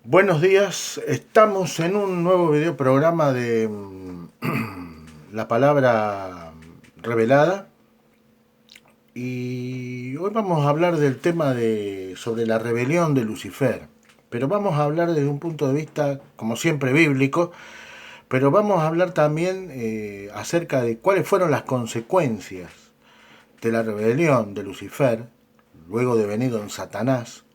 Buenos días, estamos en un nuevo video programa de la palabra revelada y hoy vamos a hablar del tema sobre la rebelión de Lucifer, pero vamos a hablar desde un punto de vista, como siempre, bíblico, pero vamos a hablar también acerca de cuáles fueron las consecuencias de la rebelión de Lucifer, luego de venido en Satanás,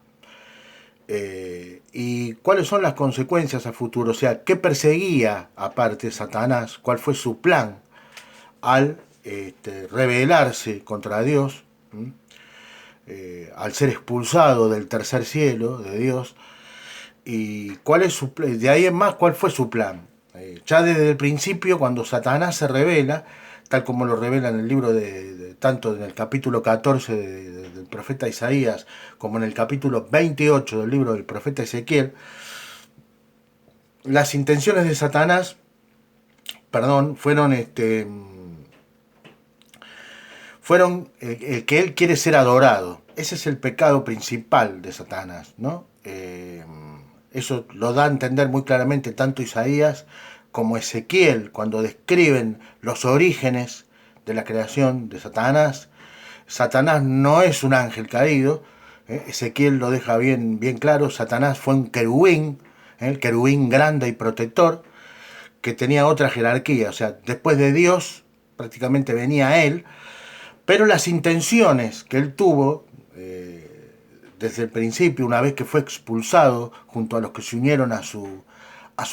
y cuáles son las consecuencias a futuro, o sea, qué perseguía aparte Satanás, cuál fue su plan al rebelarse contra Dios, al ser expulsado del tercer cielo de Dios, y cuál es de ahí en más cuál fue su plan. Ya desde el principio, cuando Satanás se revela, tal como lo revela en el libro tanto en el capítulo 14 del profeta Isaías como en el capítulo 28 del libro del profeta Ezequiel, las intenciones de Satanás, perdón, fueron que él quiere ser adorado. Ese es el pecado principal de Satanás, ¿no? Eso lo da a entender muy claramente tanto Isaías como Ezequiel cuando describen los orígenes de la creación de Satanás. Satanás no es un ángel caído, Ezequiel lo deja bien claro. Satanás fue un querubín, el querubín grande y protector, que tenía otra jerarquía, o sea, después de Dios prácticamente venía él, pero las intenciones que él tuvo desde el principio, una vez que fue expulsado junto a los que se unieron a su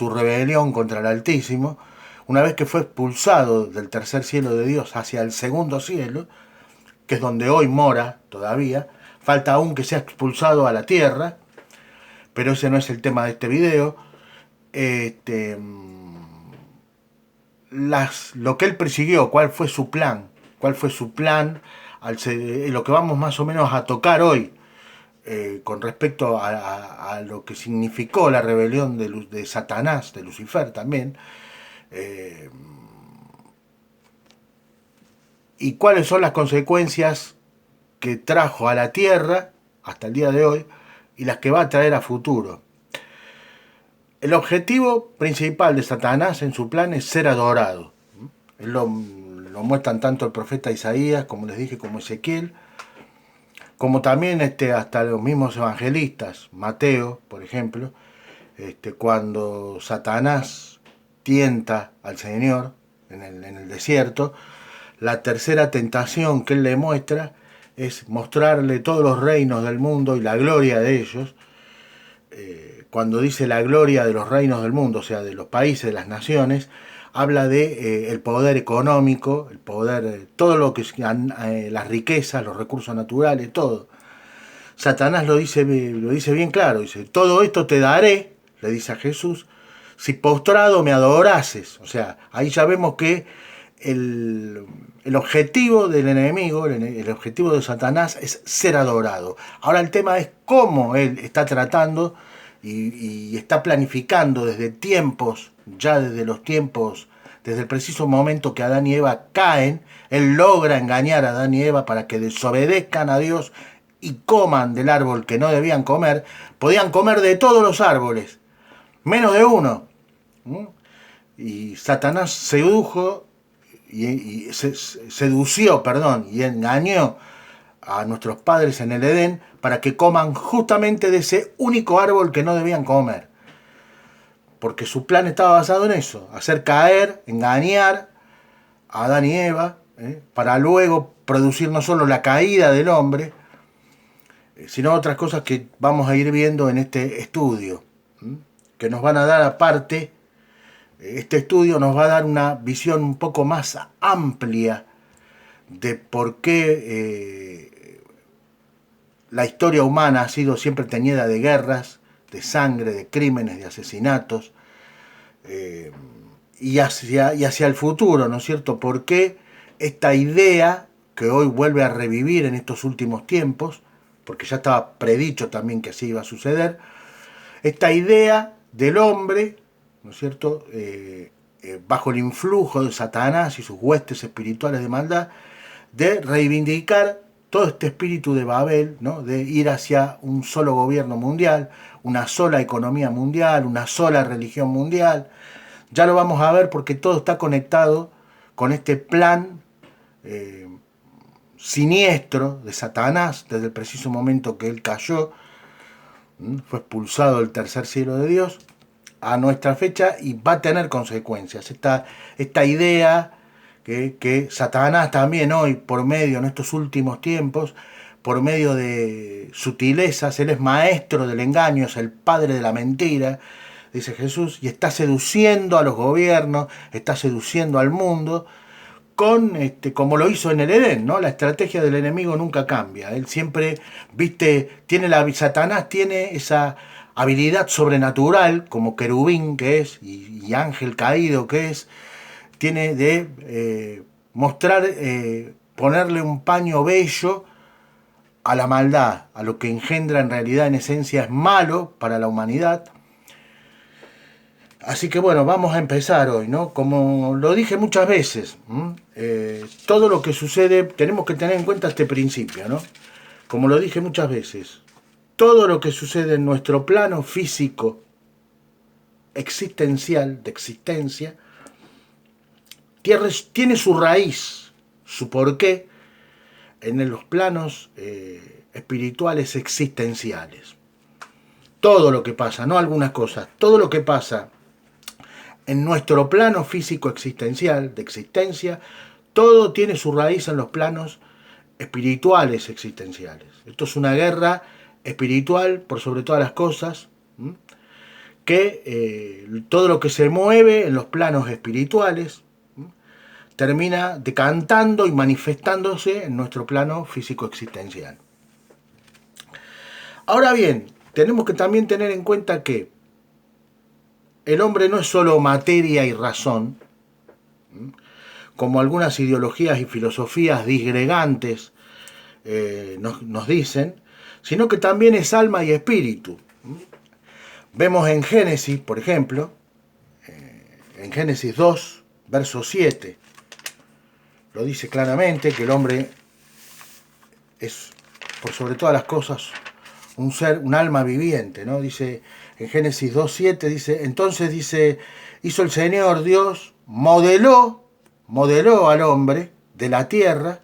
rebelión contra el Altísimo, una vez que fue expulsado del tercer cielo de Dios hacia el segundo cielo, que es donde hoy mora todavía, falta aún que sea expulsado a la tierra, pero ese no es el tema de este video. Este, lo que él persiguió, cuál fue su plan, lo que vamos más o menos a tocar hoy con respecto a lo que significó la rebelión de Satanás, de Lucifer también, eh, y cuáles son las consecuencias que trajo a la tierra hasta el día de hoy y las que va a traer a futuro. El objetivo principal de Satanás en su plan es ser adorado. Lo muestran tanto el profeta Isaías, como les dije, como Ezequiel, como también hasta los mismos evangelistas, Mateo, por ejemplo, cuando Satanás tienta al Señor en el desierto, la tercera tentación que él le muestra es mostrarle todos los reinos del mundo y la gloria de ellos. Cuando dice la gloria de los reinos del mundo, o sea, de los países, de las naciones, habla de el poder económico, el poder, todo lo que las riquezas, los recursos naturales, todo. Satanás lo dice bien claro, dice, todo esto te daré, le dice a Jesús, si postrado me adorases. O sea, ahí ya vemos que el objetivo del enemigo, el objetivo de Satanás es ser adorado. Ahora el tema es cómo él está tratando y está planificando desde tiempos, ya desde los tiempos, desde el preciso momento que Adán y Eva caen, él logra engañar a Adán y Eva para que desobedezcan a Dios y coman del árbol que no debían comer. Podían comer de todos los árboles, menos de uno. Y Satanás sedució, perdón, y engañó a nuestros padres en el Edén para que coman justamente de ese único árbol que no debían comer. Porque su plan estaba basado en eso, hacer caer, engañar a Adán y Eva, para luego producir no solo la caída del hombre, sino otras cosas que vamos a ir viendo en este estudio, que nos van a dar aparte. Este estudio nos va a dar una visión un poco más amplia de por qué la historia humana ha sido siempre teñida de guerras, de sangre, de crímenes, de asesinatos, y hacia el futuro, ¿no es cierto? ¿Por qué esta idea que hoy vuelve a revivir en estos últimos tiempos, porque ya estaba predicho también que así iba a suceder, esta idea del hombre, ¿no es cierto?, bajo el influjo de Satanás y sus huestes espirituales de maldad, de reivindicar todo este espíritu de Babel, ¿no? De ir hacia un solo gobierno mundial, una sola economía mundial, una sola religión mundial. Ya lo vamos a ver porque todo está conectado con este plan siniestro de Satanás desde el preciso momento que él cayó, fue expulsado del tercer cielo de Dios a nuestra fecha y va a tener consecuencias. Esta idea que Satanás también hoy, por medio, en estos últimos tiempos, por medio de sutilezas, él es maestro del engaño, es el padre de la mentira, dice Jesús, y está seduciendo a los gobiernos, está seduciendo al mundo, con como lo hizo en el Edén, ¿no? La estrategia del enemigo nunca cambia. Él siempre, Satanás tiene esa habilidad sobrenatural, como querubín que es, y ángel caído que es, tiene de mostrar, ponerle un paño bello a la maldad, a lo que engendra en realidad en esencia es malo para la humanidad. Así que bueno, vamos a empezar hoy, ¿no? Como lo dije muchas veces, todo lo que sucede, tenemos que tener en cuenta este principio, ¿no? Como lo dije muchas veces, todo lo que sucede en nuestro plano físico, existencial, de existencia, tiene su raíz, su porqué, en los planos espirituales existenciales. Todo lo que pasa, no algunas cosas, todo lo que pasa en nuestro plano físico existencial, de existencia, todo tiene su raíz en los planos espirituales existenciales. Esto es una guerra espiritual por sobre todas las cosas, que todo lo que se mueve en los planos espirituales termina decantando y manifestándose en nuestro plano físico existencial. Ahora bien, tenemos que también tener en cuenta que el hombre no es solo materia y razón, como algunas ideologías y filosofías disgregantes nos dicen, sino que también es alma y espíritu. Vemos en Génesis, por ejemplo, en Génesis 2, verso 7, lo dice claramente que el hombre es, por sobre todas las cosas, un ser, un alma viviente, ¿no? Dice en Génesis 2:7, dice, hizo el Señor Dios, modeló al hombre de la tierra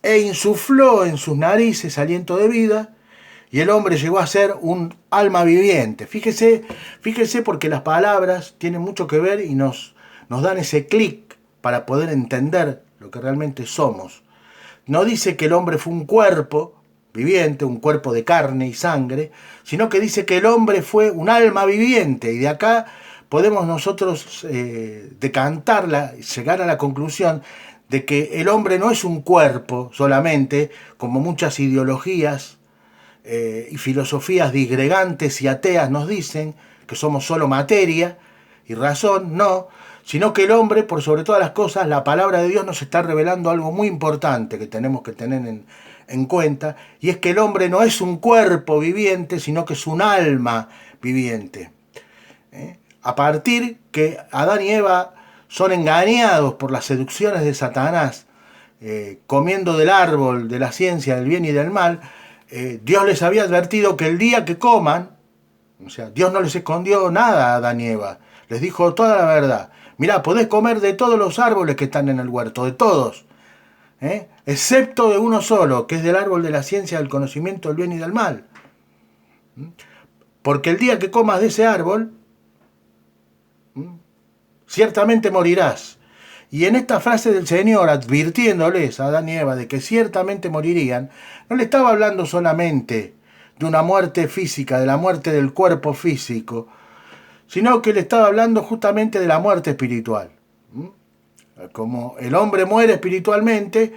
e insufló en sus narices aliento de vida y el hombre llegó a ser un alma viviente. Fíjese porque las palabras tienen mucho que ver y nos dan ese clic para poder entender lo que realmente somos. No dice que el hombre fue un cuerpo viviente, un cuerpo de carne y sangre, sino que dice que el hombre fue un alma viviente, y de acá podemos nosotros decantarla, llegar a la conclusión de que el hombre no es un cuerpo solamente, como muchas ideologías y filosofías disgregantes y ateas nos dicen, que somos solo materia y razón, no, sino que el hombre, por sobre todas las cosas, la palabra de Dios nos está revelando algo muy importante que tenemos que tener en cuenta, y es que el hombre no es un cuerpo viviente, sino que es un alma viviente. A partir que Adán y Eva son engañados por las seducciones de Satanás, comiendo del árbol de la ciencia del bien y del mal, Dios les había advertido que el día que coman, o sea, Dios no les escondió nada a Adán y Eva, les dijo toda la verdad. Mirá, podés comer de todos los árboles que están en el huerto, de todos, excepto de uno solo, que es del árbol de la ciencia del conocimiento del bien y del mal. Porque el día que comas de ese árbol, ciertamente morirás. Y en esta frase del Señor, advirtiéndoles a Adán y Eva de que ciertamente morirían, no le estaba hablando solamente de una muerte física, de la muerte del cuerpo físico, sino que le estaba hablando justamente de la muerte espiritual. Como el hombre muere espiritualmente,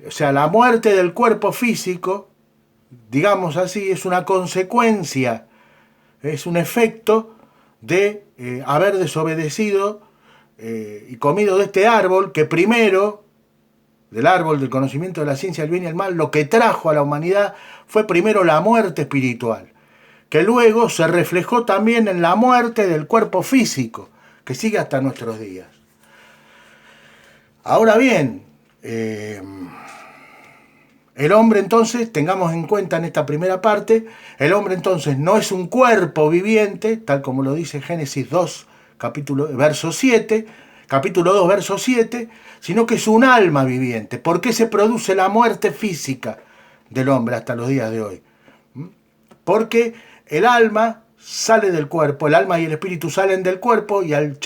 o sea, la muerte del cuerpo físico, digamos así, es una consecuencia, es un efecto de haber desobedecido y comido de este árbol, que primero, del árbol del conocimiento de la ciencia del bien y el mal, lo que trajo a la humanidad fue primero la muerte espiritual, que luego se reflejó también en la muerte del cuerpo físico, que sigue hasta nuestros días. Ahora bien, El hombre entonces, tengamos en cuenta en esta primera parte, el hombre entonces no es un cuerpo viviente, tal como lo dice Génesis 2, verso 7, capítulo 2, verso 7, sino que es un alma viviente. ¿Por qué se produce la muerte física del hombre hasta los días de hoy? Porque el alma sale del cuerpo, el alma y el espíritu salen del cuerpo y el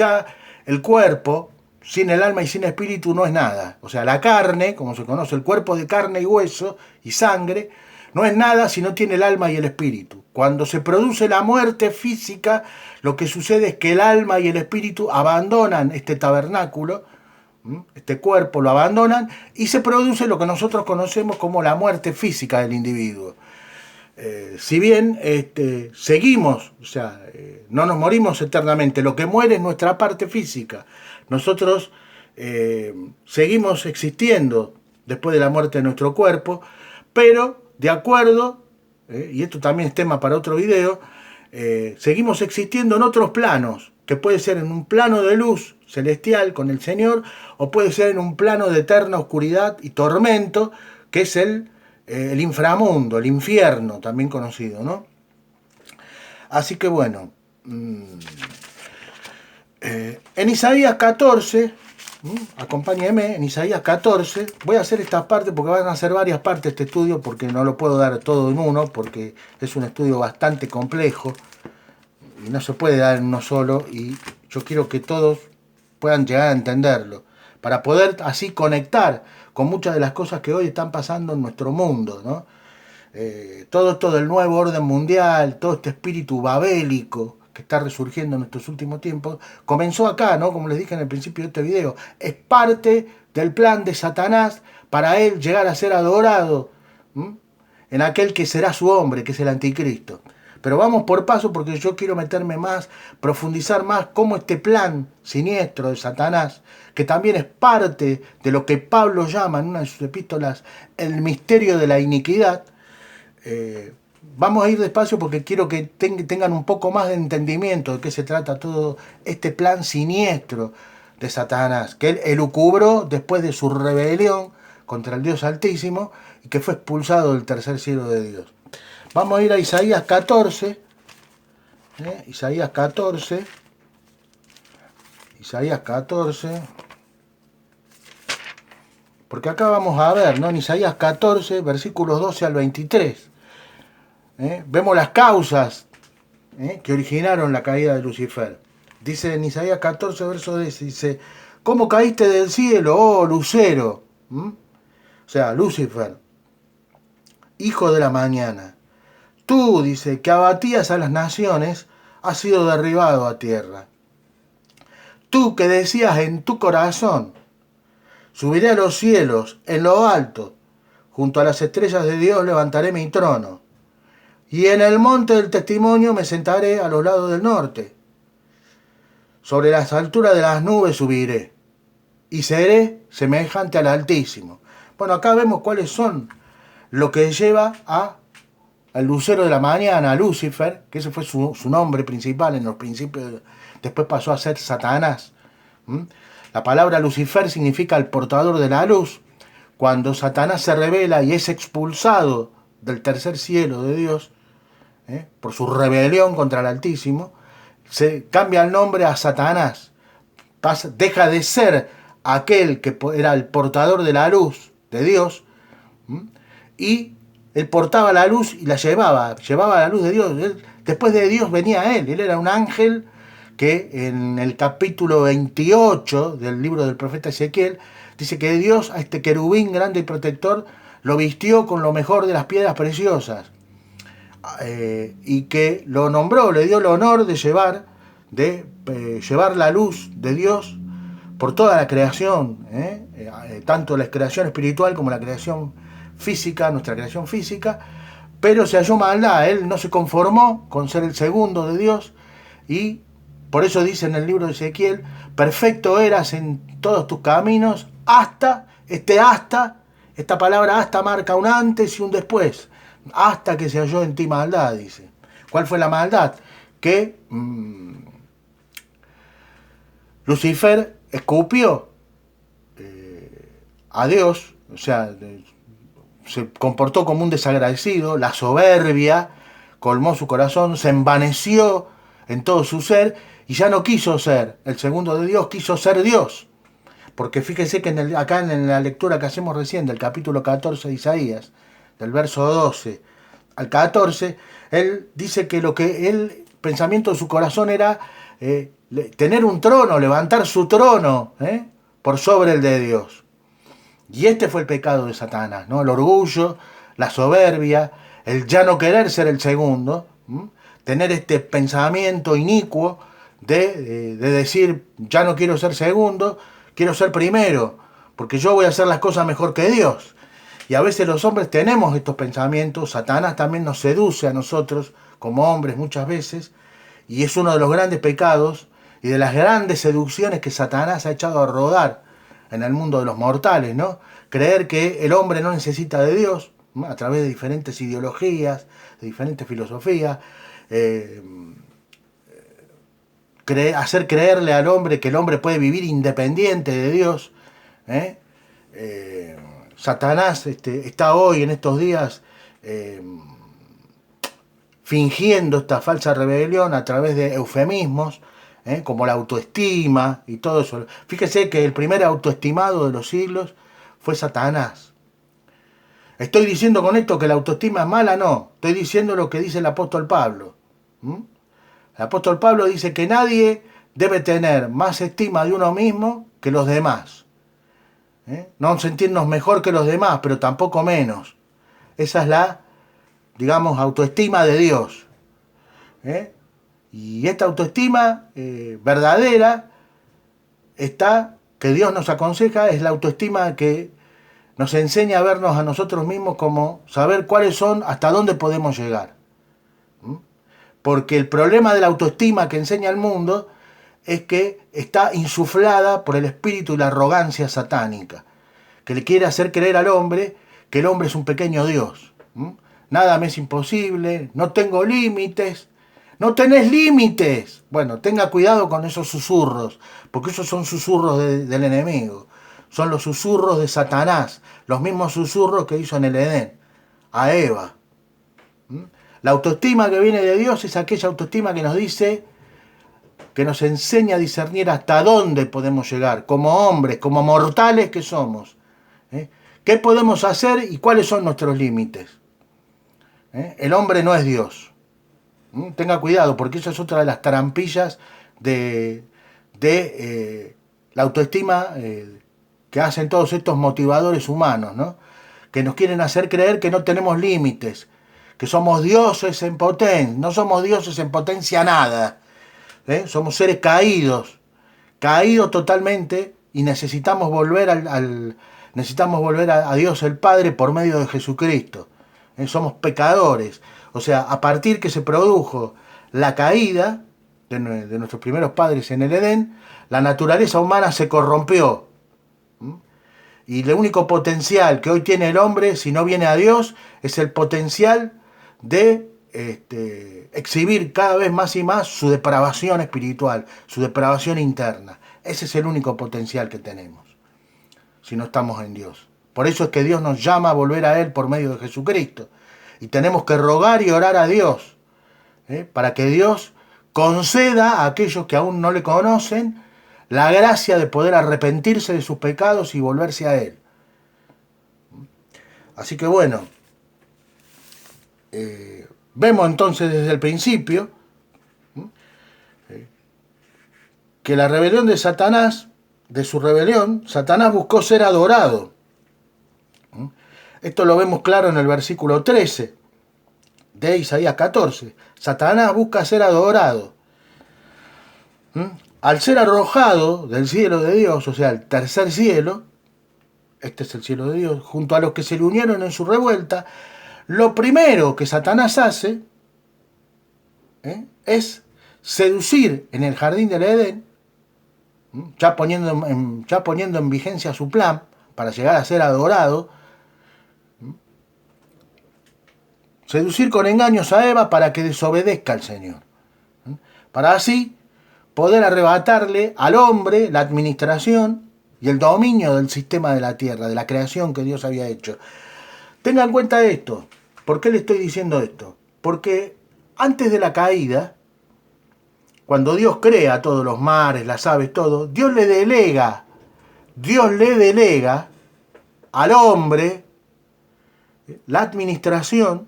cuerpo sin el alma y sin espíritu no es nada. O sea, la carne, como se conoce, el cuerpo de carne y hueso y sangre, no es nada si no tiene el alma y el espíritu. Cuando se produce la muerte física, lo que sucede es que el alma y el espíritu abandonan este tabernáculo, este cuerpo lo abandonan y se produce lo que nosotros conocemos como la muerte física del individuo. Si bien seguimos, o sea, no nos morimos eternamente, lo que muere es nuestra parte física. Nosotros seguimos existiendo después de la muerte de nuestro cuerpo, pero de acuerdo, y esto también es tema para otro video, seguimos existiendo en otros planos, que puede ser en un plano de luz celestial con el Señor, o puede ser en un plano de eterna oscuridad y tormento, que es el inframundo, el infierno, también conocido, ¿no? Así que bueno, en Isaías 14, acompáñenme, en Isaías 14, voy a hacer estas partes porque van a ser varias partes de este estudio, porque no lo puedo dar todo en uno, porque es un estudio bastante complejo y no se puede dar en uno solo, y yo quiero que todos puedan llegar a entenderlo, para poder así conectar con muchas de las cosas que hoy están pasando en nuestro mundo, ¿no? Todo esto del nuevo orden mundial, todo este espíritu babélico que está resurgiendo en estos últimos tiempos, comenzó acá, ¿no? Como les dije en el principio de este video, es parte del plan de Satanás para él llegar a ser adorado, en aquel que será su hombre, que es el anticristo. Pero vamos por paso porque yo quiero meterme más, profundizar más cómo este plan siniestro de Satanás, que también es parte de lo que Pablo llama en una de sus epístolas el misterio de la iniquidad. Vamos a ir despacio porque quiero que tengan un poco más de entendimiento de qué se trata todo este plan siniestro de Satanás, que él elucubró después de su rebelión contra el Dios Altísimo y que fue expulsado del tercer cielo de Dios. Vamos a ir a Isaías 14, Isaías 14, Isaías 14, porque acá vamos a ver, ¿no? En Isaías 14, versículos 12 al 23, vemos las causas que originaron la caída de Lucifer. Dice en Isaías 14, verso 10, dice, ¿cómo caíste del cielo, oh lucero? O sea, Lucifer, hijo de la mañana. Tú, dice, que abatías a las naciones, has sido derribado a tierra. Tú que decías en tu corazón, subiré a los cielos, en lo alto, junto a las estrellas de Dios levantaré mi trono. Y en el monte del testimonio me sentaré a los lados del norte. Sobre las alturas de las nubes subiré, y seré semejante al Altísimo. Bueno, acá vemos cuáles son lo que lleva al lucero de la mañana, a Lucifer, que ese fue su nombre principal en los principios, después pasó a ser Satanás. La palabra Lucifer significa el portador de la luz. Cuando Satanás se revela y es expulsado del tercer cielo de Dios, por su rebelión contra el Altísimo, se cambia el nombre a Satanás. Deja de ser aquel que era el portador de la luz de Dios, y él portaba la luz y la llevaba la luz de Dios. Después de Dios venía él era un ángel que en el capítulo 28 del libro del profeta Ezequiel dice que Dios a este querubín grande y protector lo vistió con lo mejor de las piedras preciosas, y que lo nombró, le dio el honor de llevar la luz de Dios por toda la creación, tanto la creación espiritual como la creación física, nuestra creación física, pero se halló maldad. Él no se conformó con ser el segundo de Dios, y por eso dice en el libro de Ezequiel, perfecto eras en todos tus caminos, hasta, esta palabra hasta marca un antes y un después, hasta que se halló en ti maldad, dice. ¿Cuál fue la maldad? Que Lucifer escupió a Dios, o sea, se comportó como un desagradecido, la soberbia colmó su corazón, se envaneció en todo su ser y ya no quiso ser el segundo de Dios, quiso ser Dios. Porque fíjense que acá en la lectura que hacemos recién del capítulo 14 de Isaías, del verso 12 al 14, él dice que lo que el pensamiento de su corazón era tener un trono, levantar su trono por sobre el de Dios. Y este fue el pecado de Satanás, ¿no? El orgullo, la soberbia, el ya no querer ser el segundo, tener este pensamiento inicuo de decir, ya no quiero ser segundo, quiero ser primero, porque yo voy a hacer las cosas mejor que Dios. Y a veces los hombres tenemos estos pensamientos, Satanás también nos seduce a nosotros como hombres muchas veces, y es uno de los grandes pecados y de las grandes seducciones que Satanás ha echado a rodar en el mundo de los mortales, ¿no? Creer que el hombre no necesita de Dios, ¿no? A través de diferentes ideologías, de diferentes filosofías, hacer creerle al hombre que el hombre puede vivir independiente de Dios. Satanás está hoy, en estos días, fingiendo esta falsa rebelión a través de eufemismos, como la autoestima y todo eso. Fíjese que el primer autoestimado de los siglos fue Satanás. ¿Estoy diciendo con esto que la autoestima es mala? No. Estoy diciendo lo que dice el apóstol Pablo. El apóstol Pablo dice que nadie debe tener más estima de uno mismo que los demás. No sentirnos mejor que los demás, pero tampoco menos. Esa es la, digamos, autoestima de Dios. Y esta autoestima verdadera que Dios nos aconseja, es la autoestima que nos enseña a vernos a nosotros mismos como saber cuáles son, hasta dónde podemos llegar. Porque el problema de la autoestima que enseña el mundo es que está insuflada por el espíritu y la arrogancia satánica, que le quiere hacer creer al hombre que el hombre es un pequeño Dios. Nada me es imposible, no tengo límites. No tenés límites. Bueno, tenga cuidado con esos susurros, porque esos son susurros del enemigo. Son los susurros de Satanás, los mismos susurros que hizo en el Edén a Eva. La autoestima que viene de Dios es aquella autoestima que nos dice, que nos enseña a discernir hasta dónde podemos llegar, como hombres, como mortales que somos. ¿Qué podemos hacer y cuáles son nuestros límites? El hombre no es Dios. Tenga cuidado, porque esa es otra de las trampillas de la autoestima que hacen todos estos motivadores humanos, ¿no? Que nos quieren hacer creer que no tenemos límites, que somos dioses en potencia. No somos dioses en potencia nada. Somos seres caídos totalmente, y necesitamos volver a Dios el Padre por medio de Jesucristo. Somos pecadores. O sea, a partir que se produjo la caída de nuestros primeros padres en el Edén, la naturaleza humana se corrompió. Y el único potencial que hoy tiene el hombre, si no viene a Dios, es el potencial de exhibir cada vez más y más su depravación espiritual, su depravación interna. Ese es el único potencial que tenemos, si no estamos en Dios. Por eso es que Dios nos llama a volver a Él por medio de Jesucristo. Y tenemos que rogar y orar a Dios, para que Dios conceda a aquellos que aún no le conocen la gracia de poder arrepentirse de sus pecados y volverse a Él. Así que bueno, vemos entonces desde el principio que la rebelión de Satanás, de su rebelión, Satanás buscó ser adorado. Esto lo vemos claro en el versículo 13 de Isaías 14. Satanás busca ser adorado. Al ser arrojado del cielo de Dios, o sea, el tercer cielo, este es el cielo de Dios, junto a los que se le unieron en su revuelta, lo primero que Satanás hace es seducir en el jardín del Edén, ya poniendo en vigencia su plan para llegar a ser adorado, seducir con engaños a Eva para que desobedezca al Señor, para así poder arrebatarle al hombre la administración y el dominio del sistema de la tierra, de la creación que Dios había hecho. Tenga en cuenta esto. ¿Por qué le estoy diciendo esto? Porque antes de la caída, cuando Dios crea todos los mares, las aves, todo, Dios le delega al hombre la administración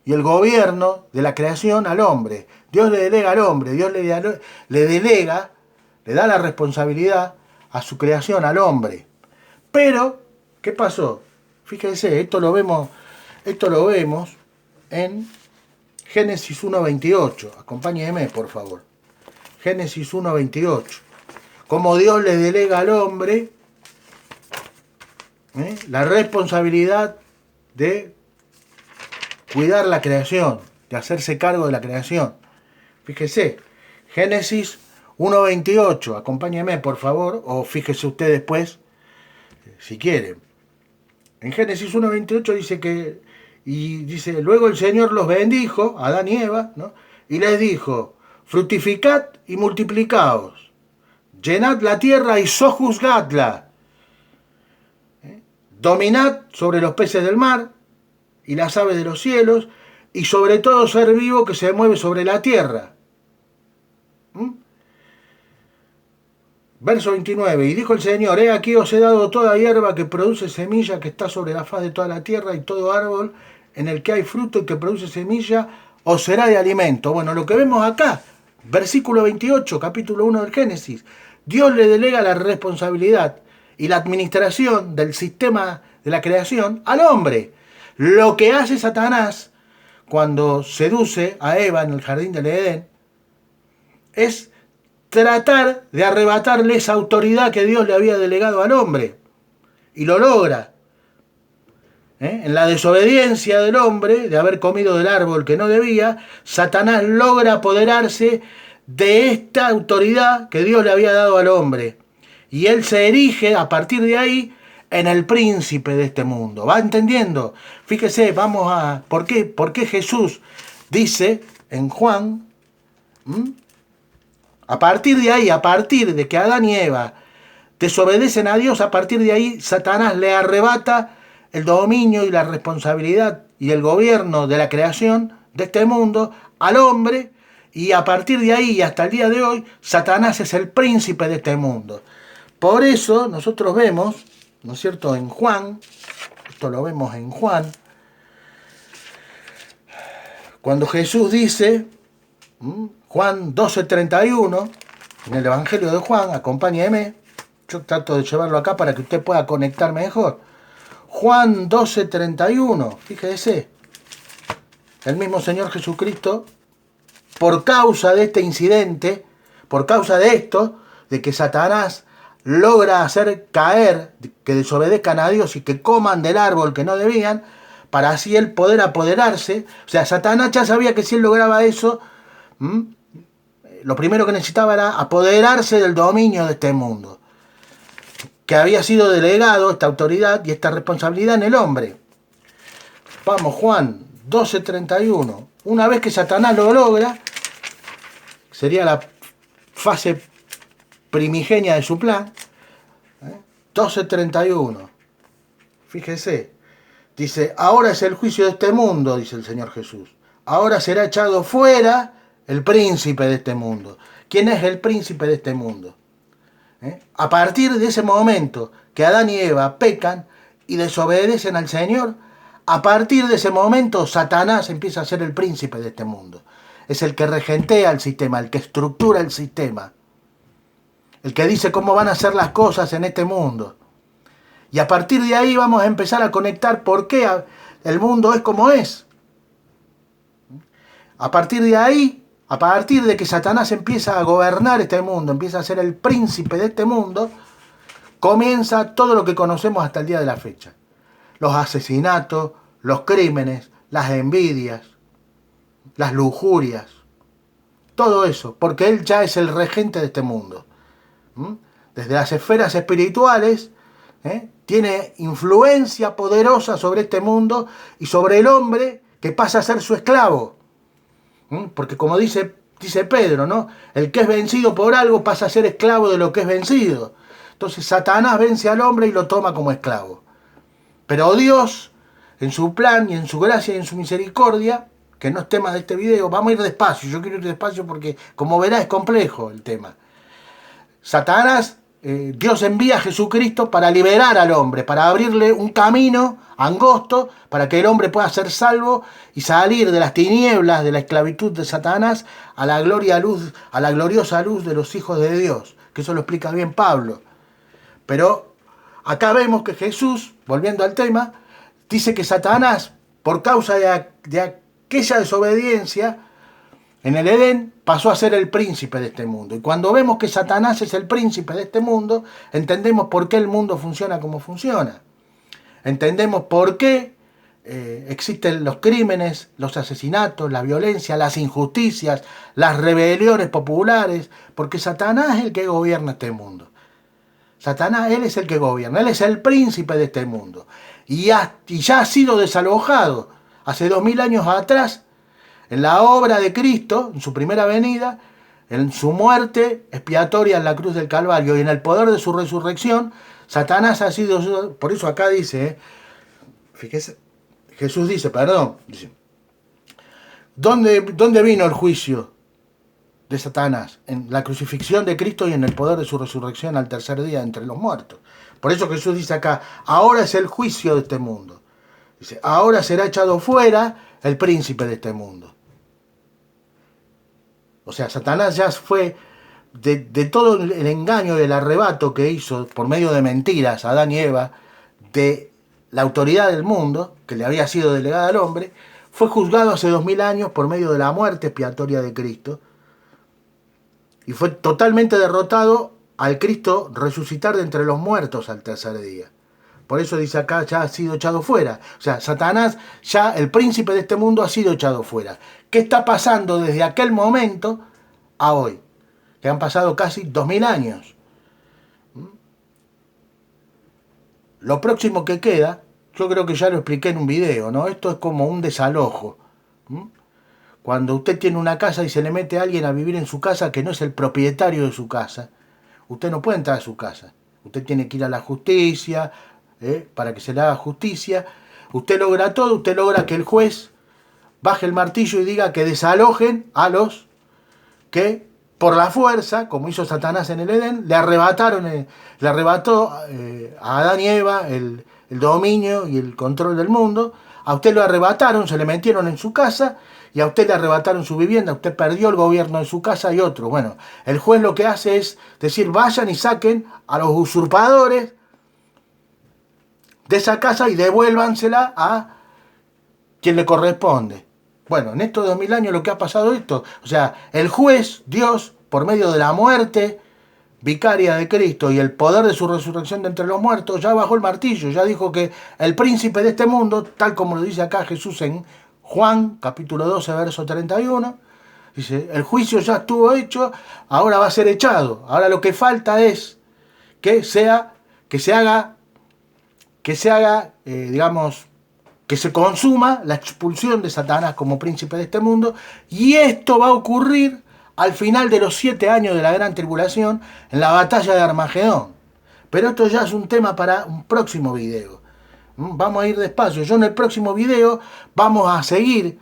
y el gobierno de la creación al hombre. Dios le delega al hombre, Dios le delega, le da la responsabilidad a su creación al hombre. Pero, ¿qué pasó? Fíjense, esto lo vemos en Génesis 1:28. Acompáñenme, por favor. Génesis 1:28. Como Dios le delega al hombre la responsabilidad de cuidar la creación, de hacerse cargo de la creación. Fíjese, Génesis 1:28. Acompáñenme, por favor, o fíjese usted después, si quiere. En Génesis 1:28 dice, luego el Señor los bendijo, Adán y Eva, ¿no? Y les dijo, fructificad y multiplicaos, llenad la tierra y sojuzgadla, dominad sobre los peces del mar y las aves de los cielos, y sobre todo ser vivo que se mueve sobre la tierra. Verso 29, y dijo el Señor, he aquí os he dado toda hierba que produce semilla que está sobre la faz de toda la tierra, y todo árbol en el que hay fruto y que produce semilla os será de alimento. Bueno, lo que vemos acá, versículo 28, capítulo 1 del Génesis, Dios le delega la responsabilidad y la administración del sistema de la creación al hombre. Lo que hace Satanás cuando seduce a Eva en el jardín del Edén es tratar de arrebatarle esa autoridad que Dios le había delegado al hombre. Y lo logra. En la desobediencia del hombre, de haber comido del árbol que no debía, Satanás logra apoderarse de esta autoridad que Dios le había dado al hombre. Y él se erige a partir de ahí en el príncipe de este mundo. ¿Va entendiendo? Fíjese, vamos a... ¿Por qué Jesús dice en Juan? A partir de ahí, a partir de que Adán y Eva desobedecen a Dios, a partir de ahí Satanás le arrebata el dominio y la responsabilidad y el gobierno de la creación de este mundo al hombre, y a partir de ahí y hasta el día de hoy, Satanás es el príncipe de este mundo. Por eso nosotros vemos, ¿no es cierto?, en Juan, esto lo vemos en Juan, cuando Jesús dice, Juan 12:31, en el Evangelio de Juan, acompáñeme, yo trato de llevarlo acá para que usted pueda conectar mejor. Juan 12:31, fíjese, el mismo Señor Jesucristo, por causa de este incidente, por causa de esto, de que Satanás logra hacer caer, que desobedezcan a Dios y que coman del árbol que no debían, para así él poder apoderarse. O sea, Satanás ya sabía que si él lograba eso, lo primero que necesitaba era apoderarse del dominio de este mundo, que había sido delegado esta autoridad y esta responsabilidad en el hombre. Vamos, Juan 12:31. Una vez que Satanás lo logra, sería la fase primigenia de su plan. 12:31. Fíjese. Dice, ahora es el juicio de este mundo, dice el Señor Jesús. Ahora será echado fuera el príncipe de este mundo. ¿Quién es el príncipe de este mundo? A partir de ese momento que Adán y Eva pecan y desobedecen al Señor, a partir de ese momento Satanás empieza a ser el príncipe de este mundo. Es el que regentea el sistema, el que estructura el sistema, el que dice cómo van a ser las cosas en este mundo. Y a partir de ahí vamos a empezar a conectar por qué el mundo es como es. A partir de ahí, a partir de que Satanás empieza a gobernar este mundo, empieza a ser el príncipe de este mundo, comienza todo lo que conocemos hasta el día de la fecha. Los asesinatos, los crímenes, las envidias, las lujurias, todo eso, porque él ya es el regente de este mundo. Desde las esferas espirituales, tiene influencia poderosa sobre este mundo y sobre el hombre, que pasa a ser su esclavo. Porque como dice Pedro, ¿no? El que es vencido por algo pasa a ser esclavo de lo que es vencido. Entonces Satanás vence al hombre y lo toma como esclavo. Pero Dios, en su plan y en su gracia y en su misericordia, que no es tema de este video, vamos a ir despacio, yo quiero ir despacio porque, como verá, es complejo el tema. Satanás, Dios envía a Jesucristo para liberar al hombre, para abrirle un camino angosto, para que el hombre pueda ser salvo y salir de las tinieblas, de la esclavitud de Satanás, a la gloriosa luz de los hijos de Dios, que eso lo explica bien Pablo. Pero acá vemos que Jesús, volviendo al tema, dice que Satanás, por causa de aquella desobediencia, en el Edén pasó a ser el príncipe de este mundo. Y cuando vemos que Satanás es el príncipe de este mundo, entendemos por qué el mundo funciona como funciona. Entendemos por qué existen los crímenes, los asesinatos, la violencia, las injusticias, las rebeliones populares, porque Satanás es el que gobierna este mundo. Satanás, él es el que gobierna, él es el príncipe de este mundo. Y ya ha sido desalojado hace 2000 años atrás, en la obra de Cristo, en su primera venida, en su muerte expiatoria en la cruz del Calvario y en el poder de su resurrección, Satanás ha sido, por eso acá dice, fíjese, Jesús dice, ¿dónde vino el juicio de Satanás? En la crucifixión de Cristo y en el poder de su resurrección al tercer día entre los muertos. Por eso Jesús dice acá, ahora es el juicio de este mundo. Dice, ahora será echado fuera el príncipe de este mundo. O sea, Satanás ya fue de todo el engaño y el arrebato que hizo por medio de mentiras a Adán y Eva, de la autoridad del mundo, que le había sido delegada al hombre, fue juzgado hace 2000 años por medio de la muerte expiatoria de Cristo y fue totalmente derrotado al Cristo resucitar de entre los muertos al tercer día. Por eso dice acá, ya ha sido echado fuera. O sea, Satanás, ya el príncipe de este mundo ha sido echado fuera. ¿Qué está pasando desde aquel momento a hoy? Que han pasado casi 2000 años. Lo próximo que queda, yo creo que ya lo expliqué en un video, ¿no? Esto es como un desalojo. Cuando usted tiene una casa y se le mete a alguien a vivir en su casa que no es el propietario de su casa, usted no puede entrar a su casa. Usted tiene que ir a la justicia, para que se le haga justicia. Usted logra todo, usted logra que el juez baje el martillo y diga que desalojen a los que por la fuerza, como hizo Satanás en el Edén, le arrebató a Adán y Eva el dominio y el control del mundo. A usted lo arrebataron, se le metieron en su casa y a usted le arrebataron su vivienda, usted perdió el gobierno de su casa y otro. Bueno, el juez lo que hace es decir, vayan y saquen a los usurpadores de esa casa y devuélvansela a quien le corresponde. Bueno, en estos 2000 años lo que ha pasado esto, o sea, el juez, Dios, por medio de la muerte vicaria de Cristo y el poder de su resurrección de entre los muertos, ya bajó el martillo, ya dijo que el príncipe de este mundo, tal como lo dice acá Jesús en Juan, capítulo 12, verso 31, dice, el juicio ya estuvo hecho, ahora va a ser echado. Ahora lo que falta es que se consuma la expulsión de Satanás como príncipe de este mundo, y esto va a ocurrir al final de los 7 años de la gran tribulación, en la batalla de Armagedón. Pero esto ya es un tema para un próximo video. Vamos a ir despacio. Yo en el próximo video vamos a seguir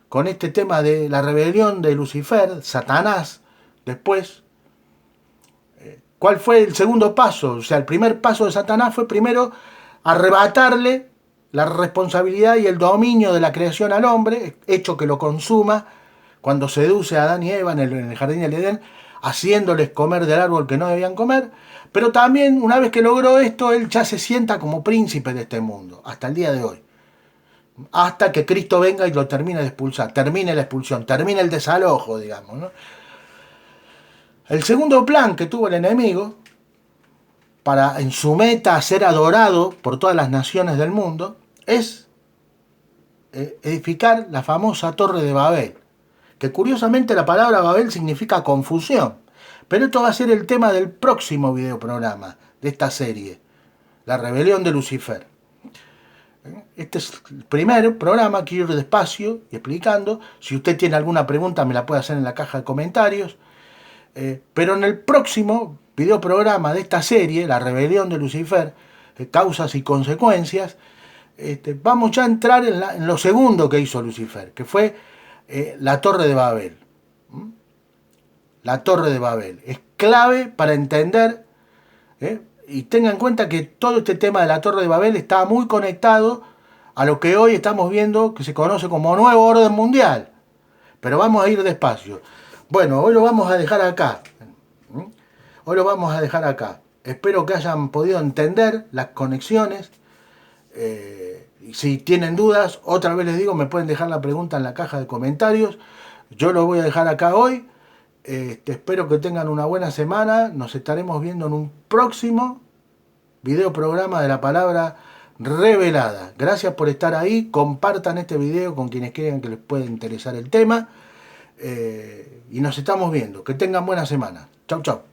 con este tema de la rebelión de Lucifer, Satanás. Después, ¿cuál fue el segundo paso? O sea, el primer paso de Satanás fue primero arrebatarle la responsabilidad y el dominio de la creación al hombre, hecho que lo consuma cuando seduce a Adán y Eva en el jardín del Edén, haciéndoles comer del árbol que no debían comer. Pero también, una vez que logró esto, él ya se sienta como príncipe de este mundo, hasta el día de hoy. Hasta que Cristo venga y lo termine de expulsar, termine la expulsión, termine el desalojo, digamos, ¿no? El segundo plan que tuvo el enemigo, para en su meta ser adorado por todas las naciones del mundo, es edificar la famosa Torre de Babel, que curiosamente la palabra Babel significa confusión. Pero esto va a ser el tema del próximo videoprograma de esta serie, la rebelión de Lucifer. Este es el primer programa, quiero ir despacio y explicando. Si usted tiene alguna pregunta me la puede hacer en la caja de comentarios. Pero en el próximo videoprograma de esta serie, la rebelión de Lucifer, causas y consecuencias, vamos ya a entrar en lo segundo que hizo Lucifer, que fue la Torre de Babel. La Torre de Babel es clave para entender, y tengan en cuenta que todo este tema de la Torre de Babel está muy conectado a lo que hoy estamos viendo que se conoce como nuevo orden mundial. Pero vamos a ir despacio. Bueno, hoy lo vamos a dejar acá. Hoy lo vamos a dejar acá. Espero que hayan podido entender las conexiones. Si tienen dudas, otra vez les digo, me pueden dejar la pregunta en la caja de comentarios. Yo lo voy a dejar acá hoy. Espero que tengan una buena semana. Nos estaremos viendo en un próximo video programa de la palabra revelada. Gracias por estar ahí. Compartan este video con quienes crean que les puede interesar el tema. Y nos estamos viendo. Que tengan buena semana. Chau, chau.